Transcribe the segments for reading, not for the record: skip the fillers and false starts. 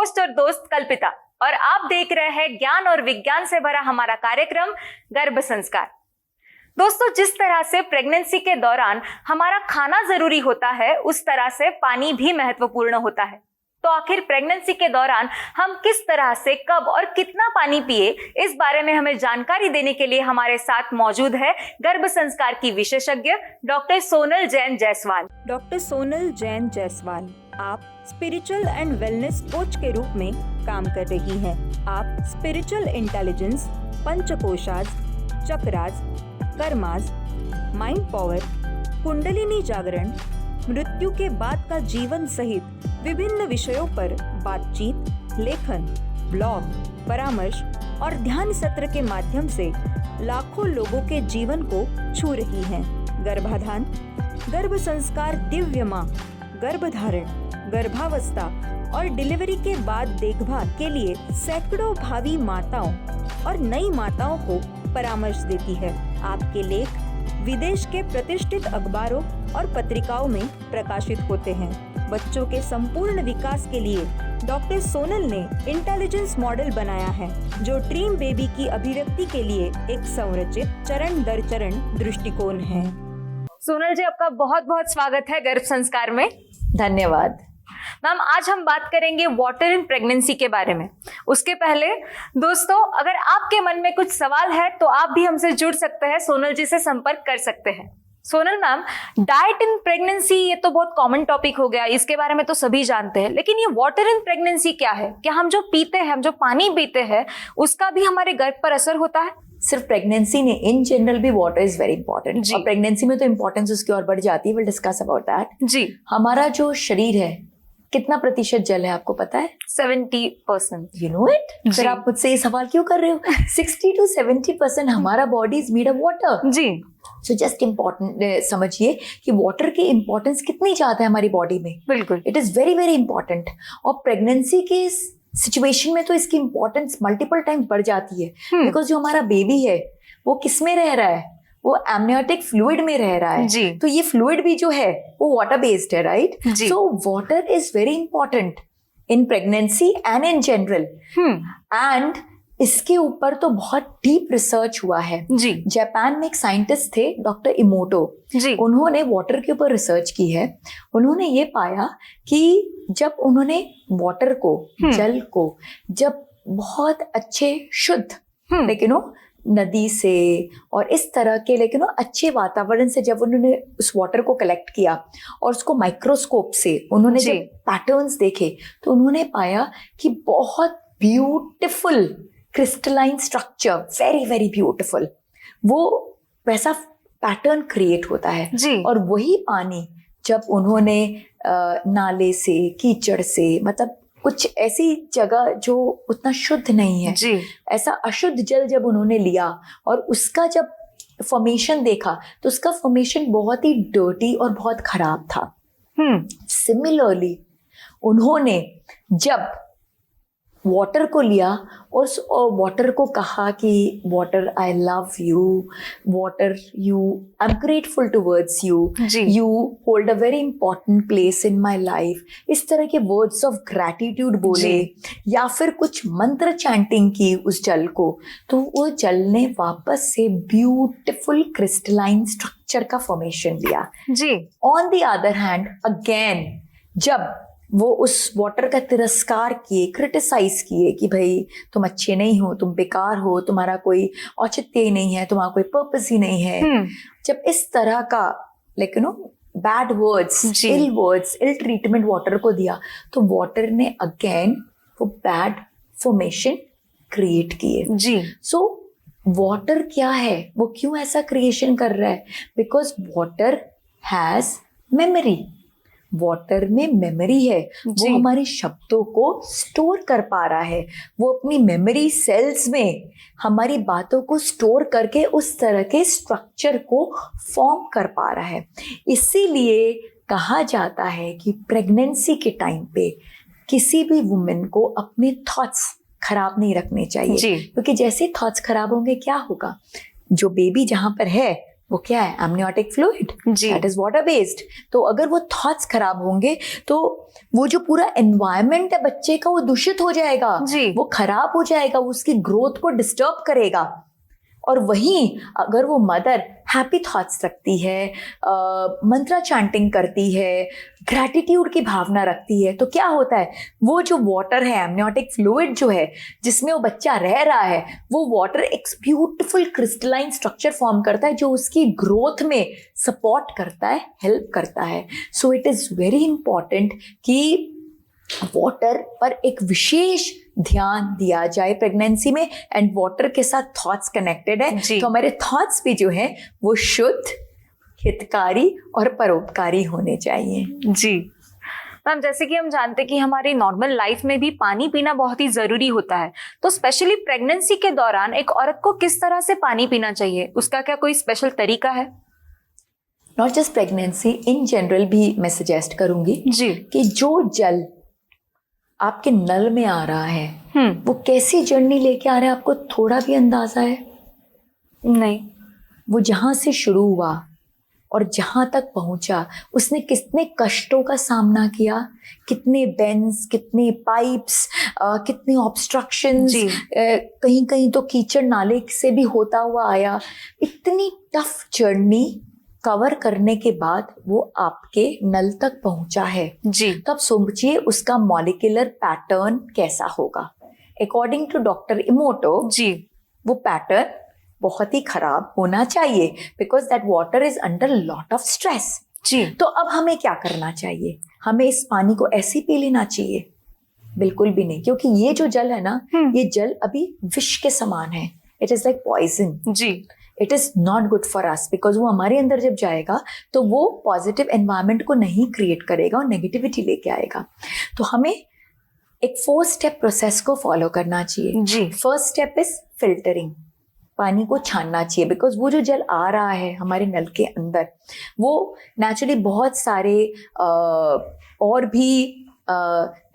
Host और दोस्त कल्पिता और आप देख रहे हैं ज्ञान और विज्ञान से भरा हमारा कार्यक्रम गर्भ संस्कार। दोस्तों, जिस तरह से प्रेगनेंसी के दौरान हमारा खाना जरूरी होता है, उस तरह से पानी भी महत्वपूर्ण होता है। तो आखिर प्रेगनेंसी के दौरान हम किस तरह से, कब और कितना पानी पिए, इस बारे में हमें जानकारी देने के लिए हमारे साथ मौजूद है गर्भ संस्कार की विशेषज्ञ डॉक्टर सोनल जैन जायसवाल। डॉक्टर सोनल जैन जायसवाल, आप स्पिरिचुअल एंड वेलनेस कोच के रूप में काम कर रही हैं। आप स्पिरिचुअल इंटेलिजेंस, पंचकोशाज, चक्रास, कर्मास, माइंड पावर, कुंडलिनी जागरण, मृत्यु के बाद का जीवन सहित विभिन्न विषयों पर बातचीत, लेखन, ब्लॉग, परामर्श और ध्यान सत्र के माध्यम से लाखों लोगों के जीवन को छू रही हैं। गर्भाधान, गर्भ संस्कार, दिव्य मां, गर्भधारण, गर्भावस्था और डिलीवरी के बाद देखभाल के लिए सैकड़ों भावी माताओं और नई माताओं को परामर्श देती है। आपके लेख विदेश के प्रतिष्ठित अखबारों और पत्रिकाओं में प्रकाशित होते हैं। बच्चों के संपूर्ण विकास के लिए डॉक्टर सोनल ने इंटेलिजेंस मॉडल बनाया है, जो ड्रीम बेबी की अभिव्यक्ति के लिए एक संरचित चरण दर चरण दृष्टिकोण है। सोनल जी, आपका बहुत बहुत स्वागत है गर्भ संस्कार में। धन्यवाद मैम। आज हम बात करेंगे वाटर इन प्रेगनेंसी के बारे में। उसके पहले दोस्तों, अगर आपके मन में कुछ सवाल है तो आप भी हमसे जुड़ सकते हैं, सोनल जी से संपर्क कर सकते हैं। Sonal ma'am, diet in pregnancy ये तो बहुत कॉमन टॉपिक हो गया, इसके बारे में तो सभी जानते हैं, लेकिन ये वाटर इन प्रेगनेंसी क्या है? क्या हम जो पीते हैं, हम जो पानी पीते हैं, उसका भी हमारे गर्भ पर असर होता है? सिर्फ प्रेगनेंसी ने, इन जनरल भी वाटर इज वेरी इंपॉर्टेंट और प्रेगनेंसी में तो इम्पोर्टेंस उसकी और बढ़ जाती है। Will discuss about that. जी, हमारा जो शरीर है, कितना प्रतिशत जल है आपको पता है? 70%। You know it? फिर आप मुझसे ये सवाल क्यों कर रहे हो? 60 to 70% हमारा body is made of water. जी। सो जस्ट इम्पोर्टेंट समझिए कि वाटर की इम्पोर्टेंस कितनी ज्यादा है हमारी बॉडी में। बिल्कुल, it is very very important. और प्रेगनेंसी के सिचुएशन में तो इसकी इम्पोर्टेंस मल्टीपल टाइम्स बढ़ जाती है, बिकॉज जो हमारा बेबी है वो किस में रह रहा है? वो एमनियोटिक फ्लूइड में रह रहा है। जी। तो ये फ्लूइड भी जो है वो वाटर बेस्ड है, right? So water is very important in pregnancy and in general. And इसके ऊपर तो बहुत डीप रिसर्च हुआ है। जी। जापान में एक साइंटिस्ट थे, डॉक्टर इमोटो जी। उन्होंने वाटर के ऊपर रिसर्च की है। उन्होंने ये पाया कि जब उन्होंने वाटर को, जल को, जब बहुत अच्छे शुद्ध लेकिन नदी से और इस तरह के लेकिन अच्छे वातावरण से जब उन्होंने उस वाटर को कलेक्ट किया और उसको माइक्रोस्कोप से उन्होंने जब पैटर्न्स देखे, तो उन्होंने पाया कि बहुत beautiful crystalline structure, very very beautiful, वो वैसा पैटर्न क्रिएट होता है जी। और वही पानी जब उन्होंने नाले से, कीचड़ से, मतलब कुछ ऐसी जगह जो उतना शुद्ध नहीं है जी, ऐसा अशुद्ध जल जब उन्होंने लिया और उसका जब फॉर्मेशन देखा, तो उसका फॉर्मेशन बहुत ही डर्टी और बहुत खराब था। सिमिलरली उन्होंने जब वाटर को लिया और वाटर को कहा कि water, I love you, water, you, I am grateful towards you, you hold a very important place in my life, इस तरह के वर्ड्स ऑफ ग्रैटिट्यूड बोले या फिर कुछ मंत्र चैंटिंग की उस जल को, तो वो जल ने वापस से ब्यूटिफुल क्रिस्टलाइन स्ट्रक्चर का फॉर्मेशन लिया जी। On the other hand again जब वो उस वाटर का तिरस्कार किए, क्रिटिसाइज किए कि भाई तुम अच्छे नहीं हो, तुम बेकार हो, तुम्हारा कोई औचित्य ही नहीं है, तुम्हारा कोई पर्पस ही नहीं है, जब इस तरह का लेकिन बैड वर्ड्स, इल वर्ड्स, इल ट्रीटमेंट वाटर को दिया, तो वाटर ने अगेन वो बैड फॉर्मेशन क्रिएट किए जी। सो वाटर क्या है, वो क्यों ऐसा क्रिएशन कर रहा है? Because water has memory. Water में मेमोरी है, वो हमारे शब्दों को स्टोर कर पा रहा है, वो अपनी मेमोरी सेल्स में हमारी बातों को स्टोर करके उस तरह के स्ट्रक्चर को फॉर्म कर पा रहा है। इसीलिए कहा जाता है कि प्रेगनेंसी के टाइम पे किसी भी वुमेन को अपने थॉट्स खराब नहीं रखने चाहिए, क्योंकि जैसे थॉट्स खराब होंगे क्या होगा? जो बेबी जहां पर है वो क्या है? एमनियोटिक फ्लूइड, जी। That is water based. तो अगर वो थॉट्स खराब होंगे तो वो जो पूरा एनवायरनमेंट है बच्चे का वो दूषित हो जाएगा जी। वो खराब हो जाएगा, वो उसकी ग्रोथ को डिस्टर्ब करेगा। और वहीं अगर वो मदर हैप्पी थॉट्स रखती है, मंत्रा चैंटिंग करती है, ग्रैटिट्यूड की भावना रखती है, तो क्या होता है? वो जो वाटर है, एमनियोटिक फ्लूइड जो है जिसमें वो बच्चा रह रहा है, वो वाटर एक ब्यूटिफुल क्रिस्टलाइन स्ट्रक्चर फॉर्म करता है जो उसकी ग्रोथ में सपोर्ट करता है, हेल्प करता है। So it is very important कि वाटर पर एक विशेष ध्यान दिया जाए प्रेगनेंसी में। एंड वाटर के साथ थॉट्स कनेक्टेड है, तो हमारे थॉट्स भी जो है वो शुद्ध, हितकारी और परोपकारी होने चाहिए। जी मैम, जैसे कि हम जानते हैं कि हमारी नॉर्मल लाइफ में भी पानी पीना बहुत ही जरूरी होता है, तो स्पेशली प्रेगनेंसी के दौरान एक औरत को किस तरह से पानी पीना चाहिए, उसका क्या कोई स्पेशल तरीका है? Not just pregnancy, in general भी मैं सजेस्ट करूंगी जी कि जो जल आपके नल में आ रहा है वो कैसी जर्नी लेके आ रहा है, आपको थोड़ा भी अंदाजा है? नहीं। वो जहां से शुरू हुआ और जहां तक पहुंचा, उसने कितने कष्टों का सामना किया, कितने बेंड्स, कितने पाइप्स, कितने ऑब्स्ट्रक्शंस, कहीं कहीं तो कीचड़ नाले से भी होता हुआ आया। इतनी टफ जर्नी कवर करने के बाद वो आपके नल तक पहुंचा है। जी। तो आप सोचिए उसका मॉलिक्यूलर पैटर्न कैसा होगा। अकॉर्डिंग टू डॉक्टर इमोटो जी, वो पैटर्न बहुत ही खराब होना चाहिए, because that water is under lot of stress. जी। तो अब हमें क्या करना चाहिए? हमें इस पानी को ऐसे पी लेना चाहिए? बिल्कुल भी नहीं, क्योंकि ये जो जल है ना, ये जल अभी विष के समान है। It is like poison. जी। It is not good for us, because वो हमारे अंदर जब जाएगा तो वो पॉजिटिव एनवायरनमेंट को नहीं क्रिएट करेगा और नेगेटिविटी लेके आएगा। तो हमें एक 4 स्टेप प्रोसेस को फॉलो करना चाहिए। जी। फर्स्ट स्टेप इज फिल्टरिंग, पानी को छानना चाहिए, बिकॉज वो जो जल आ रहा है हमारे नल के अंदर वो नेचुरली बहुत सारे और भी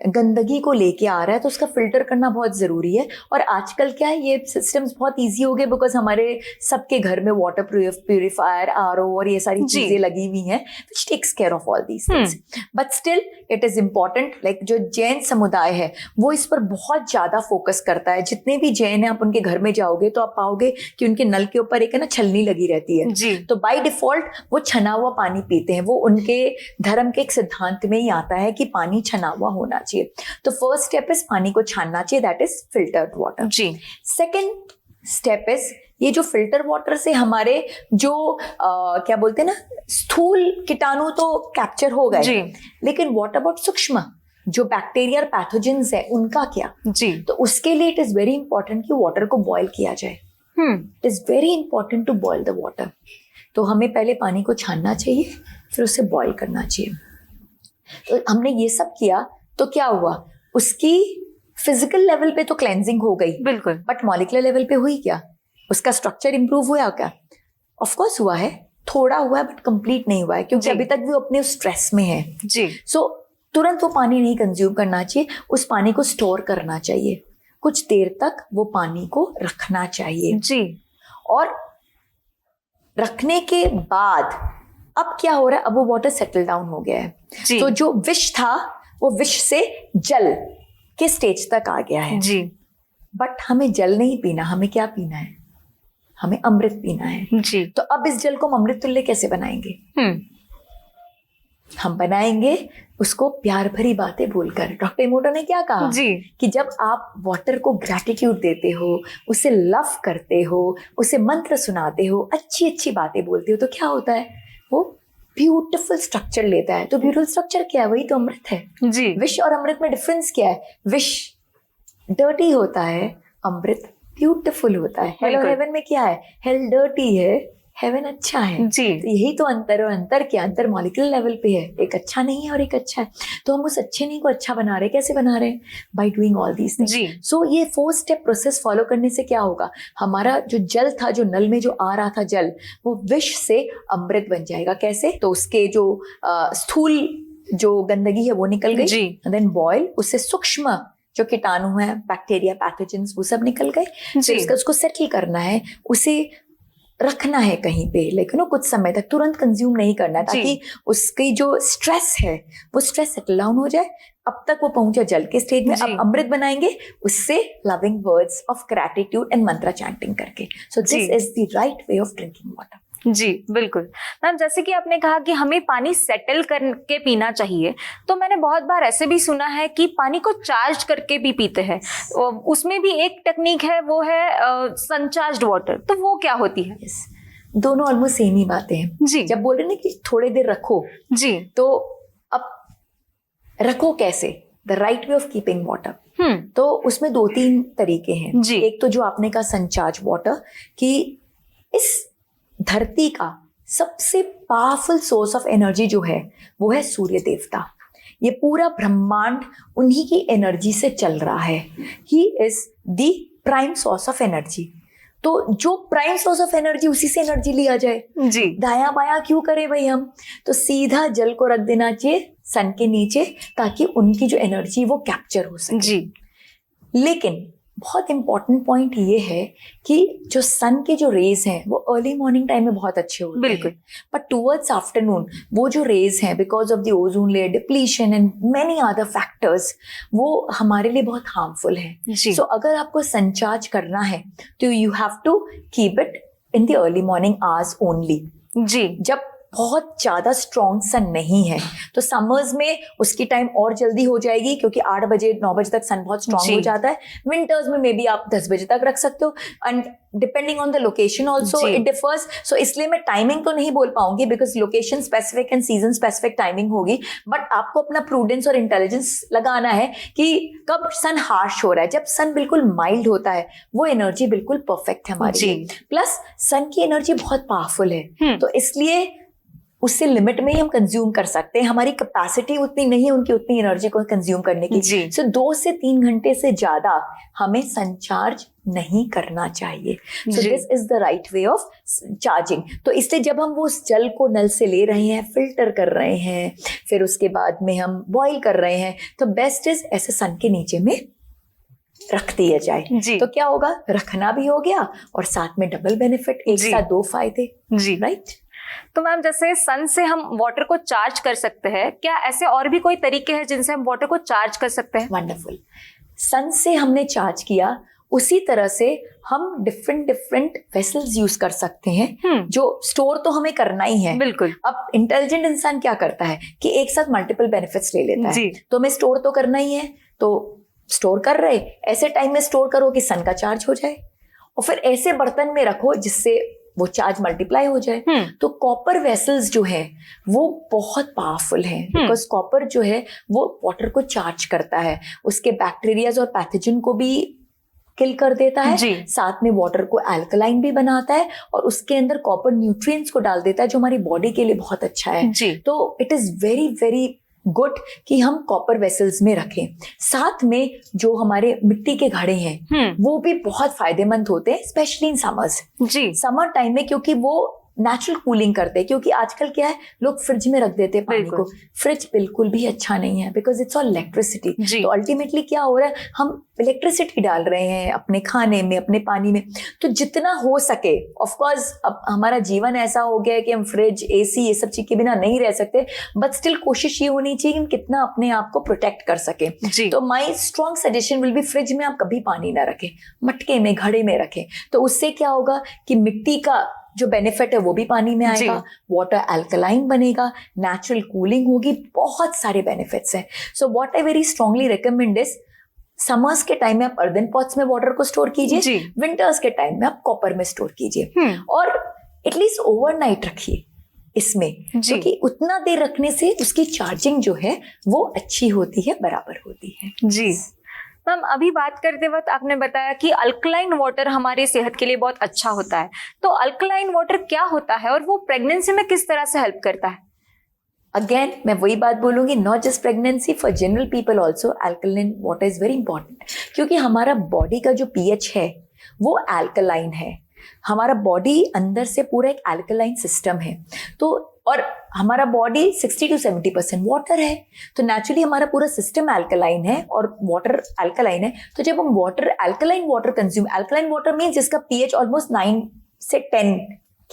गंदगी को लेके आ रहा है, तो उसका फिल्टर करना बहुत ज़रूरी है। और आजकल क्या है, ये सिस्टम्स बहुत इजी हो गए, बिकॉज हमारे सबके घर में वाटर प्यूरिफायर, आरओ और ये सारी चीज़ें लगी हुई हैं, which takes care of all these things. But still it is important, like जो जैन समुदाय है वो इस पर बहुत ज़्यादा फोकस करता है। जितने भी जैन हैं, आप उनके घर में जाओगे तो आप पाओगे कि उनके नल के ऊपर एक है ना छलनी लगी रहती है जी। तो बाय डिफॉल्ट वो छना हुआ पानी पीते हैं। वो उनके धर्म के एक सिद्धांत में ही आता है कि पानी छना हुआ होना चाहिए। तो फर्स्ट स्टेप इज पानी को छानना चाहिए, दैट इज फिल्टर्ड वाटर। जी। सेकेंड स्टेप इज ये जो फिल्टर वाटर से हमारे जो क्या बोलते हैं ना, स्थूल कीटाणु तो कैप्चर हो गए, लेकिन व्हाट अबाउट सूक्ष्म जो बैक्टीरिया और पैथोजेंस है उनका क्या? जी। तो उसके लिए इट इज वेरी इंपॉर्टेंट कि वाटर को बॉयल किया जाए। It is very important to boil the water. तो हमें पहले पानी को छानना चाहिए, फिर उसे बॉयल करना चाहिए। तो हमने ये सब किया तो क्या हुआ, उसकी फिजिकल लेवल पे तो क्लेंजिंग हो गई, बिल्कुल, बट मॉलिक्यूलर लेवल पे हुई क्या? उसका स्ट्रक्चर इंप्रूव हुआ क्या? ऑफ कोर्स हुआ है, थोड़ा हुआ है, बट कंप्लीट नहीं हुआ है, क्योंकि अभी तक वो अपने स्ट्रेस में है। जी। सो तुरंत वो पानी नहीं कंज्यूम करना चाहिए, उस पानी को स्टोर करना चाहिए, कुछ देर तक वो पानी को रखना चाहिए। जी। और रखने के बाद अब क्या हो रहा है, अब वो वाटर सेटल डाउन हो गया है। तो जो विष था वो विष से जल के स्टेज तक आ गया है। जी। बट हमें जल नहीं पीना, हमें क्या पीना है? हमें अमृत पीना है। जी। तो अब इस जल को हम अमृत तुल्य कैसे बनाएंगे? हम बनाएंगे उसको प्यार भरी बातें बोलकर। डॉक्टर इमोटो ने क्या कहा जी। कि जब आप वाटर को ग्रैटिट्यूड देते हो, उसे लव करते हो, उसे मंत्र सुनाते हो, अच्छी अच्छी बातें बोलते हो, तो क्या होता है, वो ब्यूटीफुल स्ट्रक्चर लेता है। तो ब्यूटीफुल स्ट्रक्चर क्या है? वही तो अमृत है। जी। विष और अमृत में डिफरेंस क्या है? विष डर्टी होता है, अमृत ब्यूटीफुल होता है। हेल और हेवन में क्या है? हेल डर्टी है, हेवन अच्छा है। जी। तो यही तो अंतर, और अंतर क्या? अंतर मॉलिक्यूलर लेवल पे है, एक अच्छा नहीं है और एक अच्छा है। तो हम उस अच्छे नहीं को अच्छा बना रहे, कैसे बना रहे हैं? By doing all these things. So ये 4 स्टेप प्रोसेस फॉलो करने से क्या होगा, हमारा जो जल था, जो नल में जो आ रहा था जल, वो विष से अमृत बन जाएगा। कैसे? तो उसके जो स्थूल जो गंदगी है वो निकल गई, देन बॉयल, उससे सूक्ष्म जो कीटाणु है, बैक्टीरिया, पैथोजेंस, वो सब निकल गए। फिर उसको सेटल करना है, उसे रखना है कहीं पे, लेकिन कुछ समय तक, तुरंत कंज्यूम नहीं करना है, ताकि उसकी जो स्ट्रेस है वो स्ट्रेस सेटल डाउन हो जाए। अब तक वो पहुंचे जल के स्टेज में, अब अमृत बनाएंगे उससे, loving words of gratitude and mantra chanting करके। So this is the right way of drinking water. जी बिल्कुल मैम, जैसे कि आपने कहा कि हमें पानी सेटल करके पीना चाहिए, तो मैंने बहुत बार ऐसे भी सुना है कि पानी को चार्ज करके भी पीते हैं। उसमें भी एक टेक्निक है, वो है सनचार्ज्ड वाटर, तो वो क्या होती है? yes. दोनों ऑलमोस्ट सेम ही बातें हैं जी। जब बोल रहे ना कि थोड़ी देर रखो जी, तो अब रखो कैसे, the right way of keeping water. तो उसमें 2-3 तरीके हैं जी। एक तो जो आपने कहा सनचार्ज वाटर, कि इस धरती का सबसे पावरफुल सोर्स ऑफ एनर्जी जो है वो है सूर्य देवता। ये पूरा ब्रह्मांड उन्हीं की एनर्जी से चल रहा है। He is the prime source of energy. तो जो प्राइम सोर्स ऑफ एनर्जी, उसी से एनर्जी लिया जाए जी। दाया बाया क्यों करें भाई हम? तो सीधा जल को रख देना चाहिए सन के नीचे, ताकि उनकी जो एनर्जी वो कैप्चर हो सके जी। लेकिन बहुत इंपॉर्टेंट पॉइंट ये है कि जो सन के जो रेज हैं वो अर्ली मॉर्निंग टाइम में बहुत अच्छे होते बिल्कुल। हैं, बट टुवर्ड्स आफ्टरनून वो जो रेज हैं, because of the ozone layer depletion and many other factors, वो हमारे लिए बहुत हार्मफुल है। सो अगर आपको सनचार्ज करना है तो you have to keep it in the early morning hours only. जी। जब बहुत ज्यादा स्ट्रॉन्ग सन नहीं है तो समर्स में उसकी टाइम और जल्दी हो जाएगी, क्योंकि 8 बजे 9 बजे तक सन बहुत स्ट्रॉन्ग हो जाता है। विंटर्स में मे बी आप 10 बजे तक रख सकते हो, and depending on the location also it differs. So इसलिए मैं टाइमिंग तो नहीं बोल पाऊंगी, because location specific and season specific timing होगी, बट आपको अपना प्रूडेंस और इंटेलिजेंस लगाना है कि कब सन हार्श हो रहा है। जब सन बिल्कुल माइल्ड होता है वो एनर्जी बिल्कुल परफेक्ट है हमारी लिए। प्लस सन की एनर्जी बहुत पावरफुल है, तो इसलिए उससे लिमिट में ही हम कंज्यूम कर सकते हैं। हमारी कैपेसिटी उतनी नहीं है उनकी उतनी एनर्जी को कंज्यूम करने की। सो 2 से 3 घंटे से ज्यादा हमें सनचार्ज नहीं करना चाहिए। सो this is the right way of charging. तो इसलिए जब हम वो उस जल को नल से ले रहे हैं, फिल्टर कर रहे हैं, फिर उसके बाद में हम बॉईल कर रहे हैं, तो बेस्ट इज ऐसे सन के नीचे में रख दिया जाए। तो क्या होगा, रखना भी हो गया और साथ में डबल बेनिफिट, एक साथ 2 फायदे। जी राइट। तो मैम, जैसे सन से हम वाटर को चार्ज कर सकते हैं, क्या ऐसे और भी कोई तरीके हैं जिनसे हम वाटर को चार्ज कर सकते हैं? वंडरफुल। सन से हमने चार्ज किया, उसी तरह से हम डिफरेंट वेसल्स यूज कर सकते हैं, जो स्टोर तो हमें करना ही है। बिल्कुल। अब इंटेलिजेंट इंसान क्या करता है कि एक साथ मल्टीपल बेनिफिट्स ले लेता है। तो हमें स्टोर तो करना ही है, तो स्टोर कर रहे, ऐसे टाइम में स्टोर करो कि सन का चार्ज हो जाए, और फिर ऐसे बर्तन में रखो जिससे वो चार्ज मल्टीप्लाई हो जाए। तो कॉपर वेसल्स जो है वो बहुत पावरफुल हैं, बिकॉज कॉपर जो है वो वाटर को चार्ज करता है, उसके बैक्टीरियाज और पैथोजन को भी किल कर देता है, साथ में वाटर को अल्कलाइन भी बनाता है, और उसके अंदर कॉपर न्यूट्रिएंट्स को डाल देता है जो हमारी बॉडी के लिए बहुत अच्छा है। तो it is very very good कि हम कॉपर वेसल्स में रखें। साथ में जो हमारे मिट्टी के घड़े हैं वो भी बहुत फायदेमंद होते हैं, specially in summers. Summer time में, क्योंकि वो नेचुरल कूलिंग करते हैं। क्योंकि आजकल क्या है, लोग फ्रिज में रख देते हैं पानी को। फ्रिज बिल्कुल भी अच्छा नहीं है, बिकॉज इट्स ऑल इलेक्ट्रिसिटी। तो अल्टीमेटली क्या हो रहा है, हम इलेक्ट्रिसिटी डाल रहे हैं अपने खाने में, अपने पानी में। तो जितना हो सके, ऑफ कोर्स अब हमारा जीवन ऐसा हो गया है कि हम फ्रिज, एसी, ये सब चीज के बिना नहीं रह सकते, बट स्टिल कोशिश ये होनी चाहिए कि हम कितना अपने आप को प्रोटेक्ट कर सके। तो my strong suggestion will be, fridge में आप कभी पानी ना रखें, मटके में, घड़े में रखें। तो उससे क्या होगा कि मिट्टी का जो बेनिफिट है वो भी पानी में आएगा, वाटर अल्कलाइन बनेगा, नेचुरल कूलिंग होगी, बहुत सारे बेनिफिट्स हैं। So what I very strongly recommend is, summers के टाइम में आप अर्दन पॉट्स में वाटर को स्टोर कीजिए, विंटर्स के टाइम में आप कॉपर में स्टोर कीजिए, और एटलीस्ट ओवरनाइट रखिए इसमें, क्योंकि उतना देर रखने से उसकी चार्जिंग जो है वो अच्छी होती है, बराबर होती है। जी मैम, अभी बात करते वक्त आपने बताया कि अल्कलाइन वाटर हमारी सेहत के लिए बहुत अच्छा होता है। तो अल्कलाइन वाटर क्या होता है और वो प्रेगनेंसी में किस तरह से हेल्प करता है? अगेन मैं वही बात बोलूंगी, not just pregnancy, for general people also alkaline water is very important, क्योंकि हमारा बॉडी का जो पीएच है वो अल्कलाइन है। हमारा बॉडी अंदर से पूरा एक अल्कलाइन सिस्टम है, तो और हमारा बॉडी 60 to 70% वाटर है, तो नेचुरली हमारा पूरा सिस्टम अल्कलाइन है और वाटर अल्कलाइन है। तो जब हम water, alkaline water consume, alkaline water means जिसका पीएच ऑलमोस्ट 9 से 10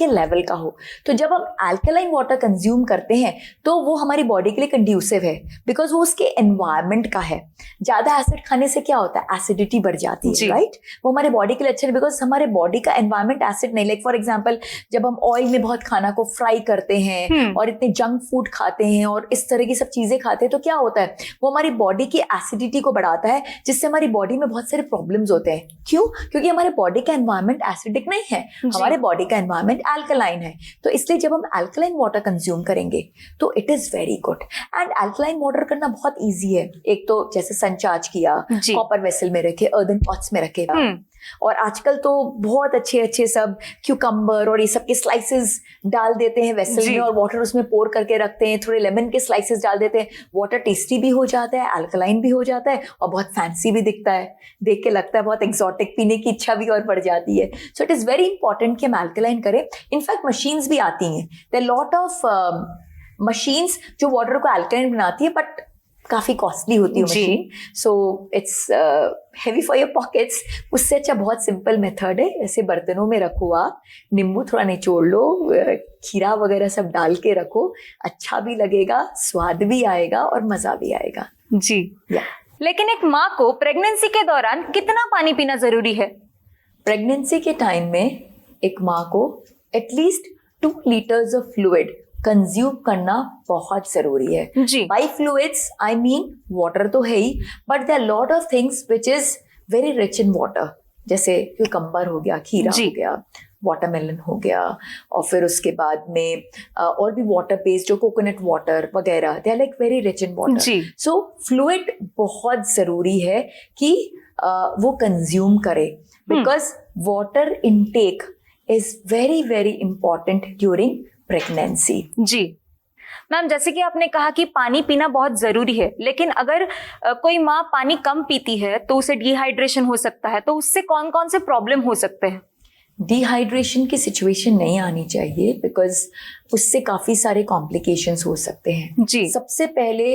के लेवल का हो। तो जब हम अल्कलाइन वाटर कंज्यूम करते हैं तो वो हमारी बॉडी के लिए कंड्यूसिव है, बिकॉज वो उसके एनवायरनमेंट का है। ज्यादा एसिड खाने से क्या होता है, एसिडिटी बढ़ जाती है, राइट। वो हमारे बॉडी के लिए अच्छा है, बिकॉज हमारे बॉडी का एनवायरनमेंट एसिड नहीं। लाइक फॉर एग्जाम्पल, जब हम ऑयल में बहुत खाना को फ्राई करते हैं और इतने जंक फूड खाते हैं और इस तरह की सब चीजें खाते हैं, तो क्या होता है, वो हमारी बॉडी की एसिडिटी को बढ़ाता है, जिससे हमारी बॉडी में बहुत सारे प्रॉब्लम्स होते हैं। क्यों? क्योंकि हमारे बॉडी का एनवायरनमेंट एसिडिक नहीं है, हमारे बॉडी का एनवायरनमेंट अल्कलाइन है। तो इसलिए जब हम अल्कलाइन वाटर कंज्यूम करेंगे तो it is very good. And alkaline water करना बहुत ईजी है। एक तो जैसे सनचार्ज किया, कॉपर वेसल में रखे, अर्दन पॉट्स में रखे, और आजकल तो बहुत अच्छे अच्छे सब क्यूकम्बर और ये सब के स्लाइसेस डाल देते हैं वेसल में और वाटर उसमें पोर करके रखते हैं, थोड़े लेमन के स्लाइसेस डाल देते हैं। वाटर टेस्टी भी हो जाता है, अल्कलाइन भी हो जाता है और बहुत फैंसी भी दिखता है, देख के लगता है बहुत एक्सोटिक, पीने की इच्छा भी और बढ़ जाती है। So it is very important कि हम अल्कलाइन करें। इनफैक्ट मशीन्स भी आती हैं, देयर लॉट ऑफ मशीन्स जो वाटर को अल्कलाइन बनाती है, बट काफी कॉस्टली होती है machine, so it's heavy for your pockets. उससे अच्छा बहुत सिंपल मेथड है, ऐसे बर्तनों में रखो, आप नींबू थोड़ा निचोड़ लो, खीरा वगैरह सब डाल के रखो, अच्छा भी लगेगा, स्वाद भी आएगा और मजा भी आएगा। जी लेकिन एक माँ को प्रेगनेंसी के दौरान कितना पानी पीना जरूरी है? प्रेगनेंसी के टाइम में एक माँ को at least 2 litres of fluid consume करना बहुत जरूरी है। By fluids I mean water तो है ही, but there are lot of things which is very rich in water, जैसे क्यूकम्बर हो गया, खीरा हो गया, वाटरमेलन हो गया, और फिर उसके बाद में और भी वाटर बेस्ड जो कोकोनट वाटर वगैरह, they are like very rich in water. So fluid बहुत जरूरी है कि वो कंज्यूम करे, because water intake is very very important during pregnancy. जी मैम, जैसे कि आपने कहा कि पानी पीना बहुत जरूरी है, लेकिन अगर कोई माँ पानी कम पीती है तो उसे डिहाइड्रेशन हो सकता है, तो उससे कौन कौन से प्रॉब्लम हो सकते हैं? डिहाइड्रेशन की सिचुएशन नहीं आनी चाहिए, बिकॉज उससे काफी सारे कॉम्प्लिकेशंस हो सकते हैं। जी सबसे पहले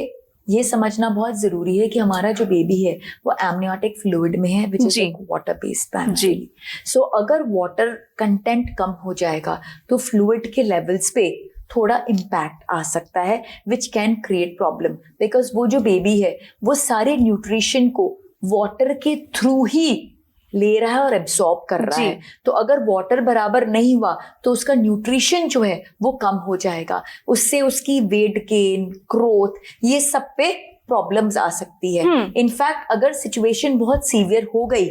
ये समझना बहुत जरूरी है कि हमारा जो बेबी है वो एमनियोटिक फ्लूइड में है, which is water based primary. So अगर वाटर कंटेंट कम हो जाएगा तो फ्लूइड के लेवल्स पे थोड़ा इम्पैक्ट आ सकता है, which can create problem, because वो जो बेबी है वो सारे न्यूट्रिशन को वाटर के थ्रू ही ले रहा है और एब्सॉर्ब कर रहा है। तो अगर वाटर बराबर नहीं हुआ तो उसका न्यूट्रिशन जो है वो कम हो जाएगा, उससे उसकी वेट गेन, ग्रोथ, ये सब पे प्रॉब्लम्स आ सकती है। इनफैक्ट अगर सिचुएशन बहुत सीवियर हो गई,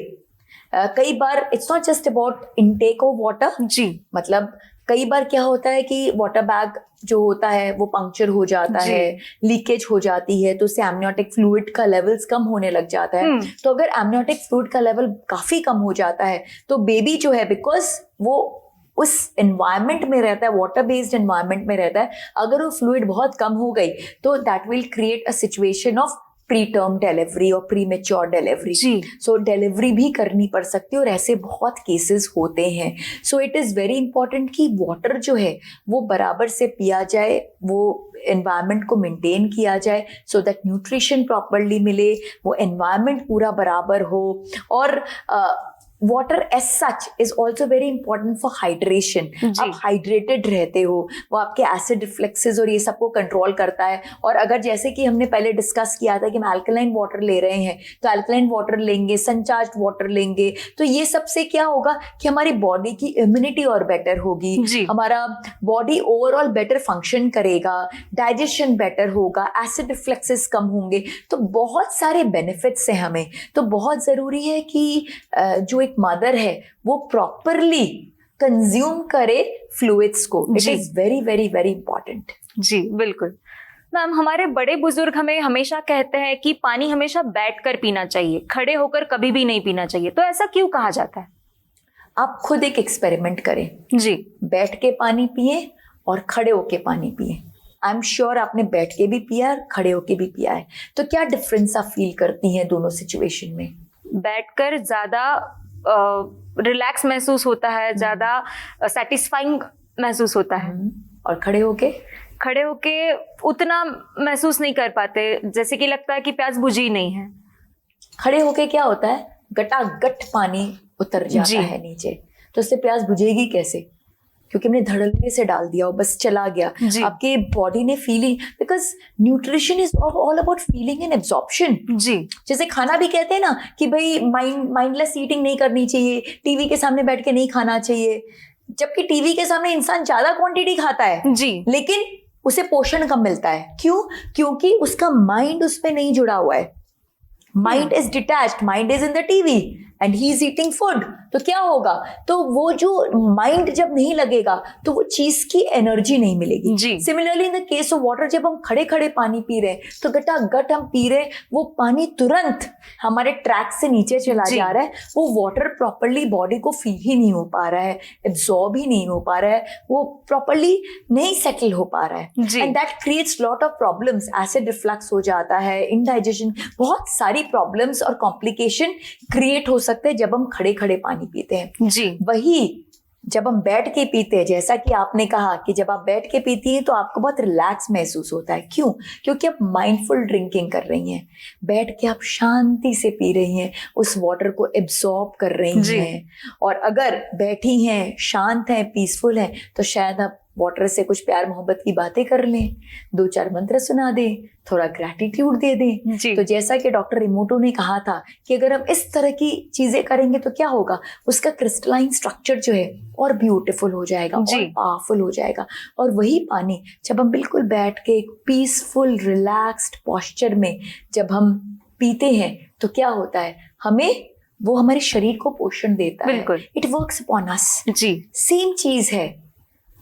कई बार it's not just about intake of water, मतलब कई बार क्या होता है कि वाटर बैग जो होता है वो पंक्चर हो जाता है, लीकेज हो जाती है, तो उससे एमनियोटिक फ्लूइड का लेवल्स कम होने लग जाता है। तो अगर एमनियोटिक फ्लूइड का लेवल काफी कम हो जाता है तो बेबी जो है, बिकॉज वो उस एनवायरनमेंट में रहता है, वाटर बेस्ड एनवायरनमेंट में रहता है, अगर वो फ्लूइड बहुत कम हो गई तो that will create a situation of pre term delivery और प्री मेच्योर डिलीवरी। सो डिलीवरी भी करनी पड़ सकती है और ऐसे बहुत केसेस होते हैं। So it is very important कि वाटर जो है वो बराबर से पिया जाए, वो एनवायरनमेंट को मेंटेन किया जाए, सो दैट न्यूट्रिशन प्रॉपरली मिले, वो एनवायरनमेंट पूरा बराबर हो। और water as such is also very important for hydration. आप हाइड्रेटेड रहते हो, वो आपके एसिड रिफ्लेक्सेस और ये सबको कंट्रोल करता है। और अगर जैसे कि हमने पहले डिस्कस किया था कि हम अल्कलाइन वाटर ले रहे हैं, तो अल्कलाइन वाटर लेंगे, सनचार्ज वाटर लेंगे, तो ये सबसे क्या होगा कि हमारी बॉडी की इम्यूनिटी और बेटर होगी, हमारा बॉडी ओवरऑल बेटर फंक्शन करेगा, डाइजेशन बेटर होगा, एसिड रिफ्लेक्सेस कम होंगे, तो बहुत सारे बेनिफिट्स हैं हमें। तो बहुत जरूरी है कि जो एक मदर है वो प्रॉपरली कंज्यूम करे फ्लूइड्स को। It is very very very important. जी बिल्कुल मैम, हमारे बड़े बुजुर्ग हमें हमेशा कहते हैं कि पानी हमेशा बैठकर पीना चाहिए, खड़े होकर कभी भी नहीं पीना चाहिए, तो ऐसा क्यों कहा जाता है? आप खुद एक एक्सपेरिमेंट करें जी, बैठ के पानी पिए और खड़े होके पानी पिए। आई एम श्योर आपने बैठ के भी पिया और खड़े होके भी पिया है, तो क्या डिफरेंस आप फील करती हैं दोनों सिचुएशन में? बैठकर ज्यादा रिलैक्स महसूस होता है, ज्यादा सेटिस्फाइंग महसूस होता है, और खड़े होके उतना महसूस नहीं कर पाते, जैसे कि लगता है कि प्यास बुझी नहीं है। खड़े होके क्या होता है, गटागट पानी उतर जाता है नीचे, तो उससे प्यास बुझेगी कैसे? क्योंकि हमने धड़ल्ले से डाल दिया, बस चला गया। आपके बॉडी ने feeling, because nutrition is all about feeling and absorption. जी, जैसे खाना भी कहते हैं ना कि भाई माइंडलेस ईटिंग नहीं करनी चाहिए, टीवी के सामने बैठ के नहीं खाना चाहिए, जबकि टीवी के सामने इंसान ज्यादा क्वांटिटी खाता है जी, लेकिन उसे पोषण कम मिलता है। क्यों? क्योंकि उसका माइंड उस पे नहीं जुड़ा हुआ है। Mind is detached, mind is in the TV and he is eating food. तो क्या होगा? तो वो जो माइंड जब नहीं लगेगा तो वो चीज की एनर्जी नहीं मिलेगी। Similarly in the case of water, जब हम खड़े खड़े पानी पी रहे हैं तो गटागट हम पी रहे हैं, वो पानी तुरंत हमारे ट्रैक से नीचे चला जा रहा है, वो वाटर प्रॉपरली बॉडी को फील ही नहीं हो पा रहा है, एब्जॉर्ब ही नहीं हो पा रहा है, वो प्रॉपरली नहीं सेटल हो पा रहा है and that creates lot of problems. Acid reflux हो जाता है, इनडाइजेशन, बहुत सारी प्रॉब्लम्स और कॉम्प्लिकेशन क्रिएट हो सकते हैं जब हम खड़े खड़े पानी पीते हैं। जी, वही जब हम बैठ के पीते हैं, जैसा कि आपने कहा कि जब आप बैठ के पीती हैं तो आपको बहुत रिलैक्स महसूस होता है। क्यों? क्योंकि आप माइंडफुल ड्रिंकिंग कर रही हैं, बैठ के आप शांति से पी रही हैं, उस वाटर को एब्जॉर्ब कर रही हैं। और अगर बैठी हैं, शांत हैं, पीसफुल हैं, तो शायद आप वाटर से कुछ प्यार मोहब्बत की बातें कर लें, 2-4 मंत्र सुना दें, थोड़ा ग्रैटिट्यूड दे दें। तो जैसा कि डॉक्टर इमोटो ने कहा था कि अगर हम इस तरह की चीजें करेंगे तो क्या होगा, उसका क्रिस्टलाइन स्ट्रक्चर जो है और ब्यूटीफुल हो जाएगा और पावरफुल हो जाएगा। और वही पानी जब हम बिल्कुल बैठ के एक पीसफुल रिलैक्स्ड पोस्चर में जब हम पीते हैं तो क्या होता है, हमें वो हमारे शरीर को पोषण देता है। It works upon us. जी, सेम चीज है,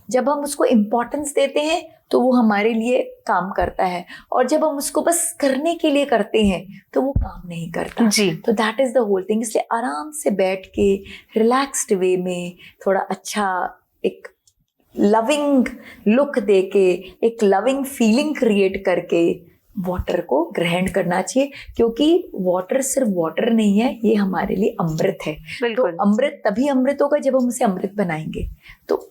जब हम उसको इम्पोर्टेंस देते हैं तो वो हमारे लिए काम करता है, और जब हम उसको बस करने के लिए करते हैं तो वो काम नहीं करता। तो that is the whole thing. इसलिए आराम से बैठ के रिलैक्स्ड वे में थोड़ा अच्छा एक लविंग लुक दे के, एक लविंग फीलिंग क्रिएट करके वाटर को ग्रहण करना चाहिए, क्योंकि वाटर सिर्फ वाटर नहीं है, ये हमारे लिए अमृत है। तो अमृत तभी अमृत होगा जब हम उसे अमृत बनाएंगे। तो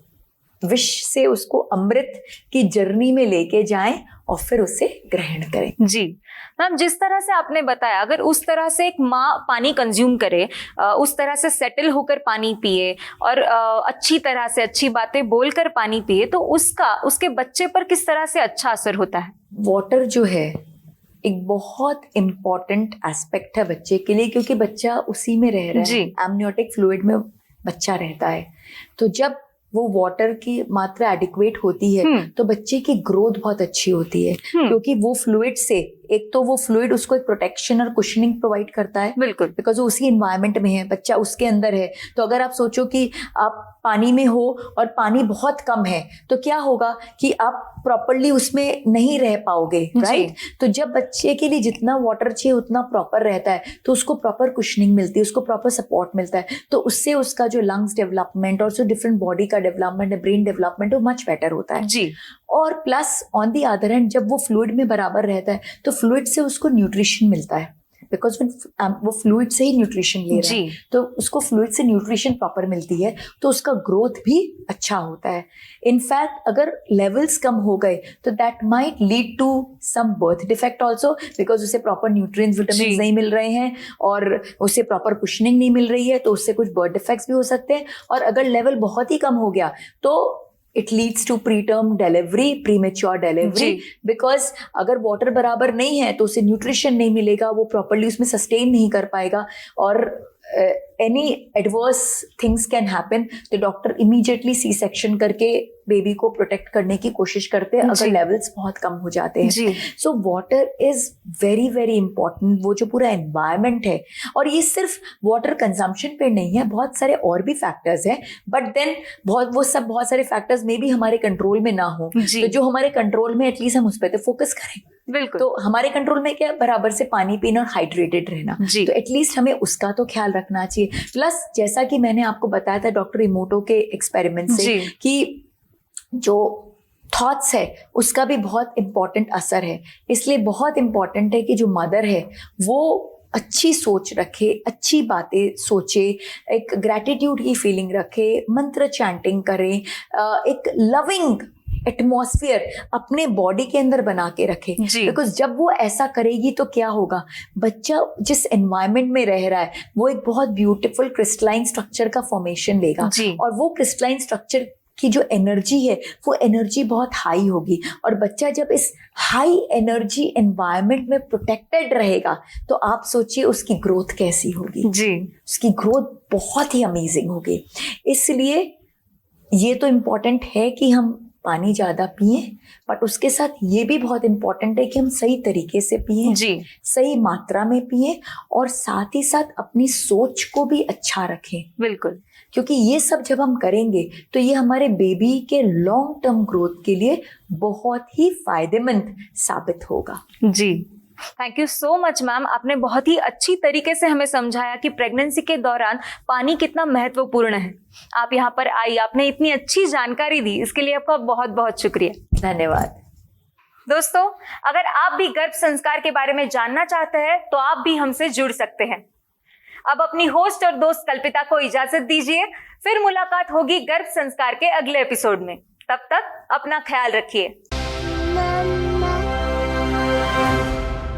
विश से उसको अमृत की जर्नी में लेके जाएं और फिर उसे ग्रहण करें। जी मैम, जिस तरह से आपने बताया, अगर उस तरह से एक माँ पानी कंज्यूम करे, उस तरह से सेटल होकर पानी पिए और अच्छी तरह से अच्छी बातें बोलकर पानी पिए, तो उसके बच्चे पर किस तरह से अच्छा असर होता है? वाटर जो है एक बहुत इम्पॉर्टेंट एस्पेक्ट है बच्चे के लिए, क्योंकि बच्चा उसी में रह रहा है, एमनियोटिक फ्लूइड में बच्चा रहता है। तो जब वो वाटर की मात्रा एडिक्वेट होती है तो बच्चे की ग्रोथ बहुत अच्छी होती है, क्योंकि वो फ्लूइड से, एक तो वो फ्लूइड उसको एक प्रोटेक्शन और कुशनिंग प्रोवाइड करता है, बिल्कुल, बिकॉज वो उसी एनवायरनमेंट में है, बच्चा उसके अंदर है। तो अगर आप सोचो कि आप पानी में हो और पानी बहुत कम है तो क्या होगा कि आप प्रॉपरली उसमें नहीं रह पाओगे, राइट? तो जब बच्चे के लिए जितना वाटर चाहिए उतना प्रॉपर रहता है तो उसको प्रॉपर कुशनिंग मिलती है, उसको प्रॉपर सपोर्ट मिलता है, तो उससे उसका जो लंग्स डेवलपमेंट और जो डिफरेंट बॉडी का डेवलपमेंट, ब्रेन डेवलपमेंट, वो मच बेटर होता है जी। और plus on the other hand जब वो फ्लूइड में बराबर रहता है तो फ्लूइड से उसको न्यूट्रिशन मिलता है, बिकॉज वो फ्लूइड से ही न्यूट्रिशन ले रहा है, तो उसको फ्लूइड से न्यूट्रिशन प्रॉपर मिलती है, तो उसका ग्रोथ भी अच्छा होता है। इनफैक्ट अगर लेवल्स कम हो गए तो that might lead to some birth defect also, because उसे प्रॉपर न्यूट्रिएंट्स, विटामिन नहीं मिल रहे हैं और उसे प्रॉपर कुशनिंग नहीं मिल रही है, तो उससे कुछ बर्थ डिफेक्ट्स भी हो सकते हैं। और अगर लेवल बहुत ही कम हो गया तो it leads to preterm delivery, premature delivery, because अगर वाटर बराबर नहीं है तो उसे न्यूट्रिशन नहीं मिलेगा, वो प्रॉपरली उसमें सस्टेन नहीं कर पाएगा और any adverse things can happen. तो डॉक्टर इमीडिएटली सी सेक्शन करके बेबी को प्रोटेक्ट करने की कोशिश करते हैं अगर लेवल्स बहुत कम हो जाते हैं। So water is very very important. वो जो पूरा एनवायरनमेंट है, और ये सिर्फ वाटर कंजम्पशन पे नहीं है, बहुत सारे और भी फैक्टर्स हैं, बट देन बहुत सारे फैक्टर्स में भी हमारे कंट्रोल में ना हो, तो जो हमारे कंट्रोल में एटलीस्ट हम उस पर तो फोकस करें। बिल्कुल। तो हमारे कंट्रोल में क्या, बराबर से पानी पीना और हाइड्रेटेड रहना, तो एटलीस्ट हमें उसका तो ख्याल रखना चाहिए। प्लस जैसा कि मैंने आपको बताया था डॉक्टर इमोटो के एक्सपेरिमेंट से कि जो थॉट्स है उसका भी बहुत इंपॉर्टेंट असर है, इसलिए बहुत इंपॉर्टेंट है कि जो मदर है वो अच्छी सोच रखे, अच्छी बातें सोचे, एक ग्रैटिट्यूड की फीलिंग रखे, मंत्र चैंटिंग करें, एक लविंग एटमॉस्फेयर अपने बॉडी के अंदर बना के रखे, बिकॉज जब वो ऐसा करेगी तो क्या होगा, बच्चा जिस एनवायरनमेंट में रह रहा है वो एक बहुत ब्यूटीफुल क्रिस्टलाइन स्ट्रक्चर का फॉर्मेशन लेगा, और वो क्रिस्टलाइन स्ट्रक्चर कि जो एनर्जी है वो एनर्जी बहुत हाई होगी, और बच्चा जब इस हाई एनर्जी एनवायरनमेंट में प्रोटेक्टेड रहेगा तो आप सोचिए उसकी ग्रोथ कैसी होगी जी। उसकी ग्रोथ बहुत ही अमेजिंग होगी। इसलिए ये तो इम्पोर्टेंट है कि हम पानी ज़्यादा पिएं, बट उसके साथ ये भी बहुत इम्पोर्टेंट है कि हम सही तरीके से पिएं, जी। सही मात्रा में पिएं, और साथ ही साथ अपनी सोच को भी अच्छा रखें। बिल्कुल, क्योंकि ये सब जब हम करेंगे तो ये हमारे बेबी के लॉन्ग टर्म ग्रोथ के लिए बहुत ही फायदेमंद साबित होगा। जी। Thank you so much ma'am, आपने बहुत ही अच्छी तरीके से हमें समझाया कि प्रेगनेंसी के दौरान पानी कितना महत्वपूर्ण है। आप यहाँ पर आई, आपने इतनी अच्छी जानकारी दी, इसके लिए आपका बहुत बहुत शुक्रिया। धन्यवाद। दोस्तों, अगर आप भी गर्भ संस्कार के बारे में जानना चाहते हैं तो आप भी हमसे जुड़ सकते हैं। अब अपनी होस्ट और दोस्त कल्पिता को इजाजत दीजिए, फिर मुलाकात होगी गर्भ संस्कार के अगले एपिसोड में। तब तक अपना ख्याल रखिए।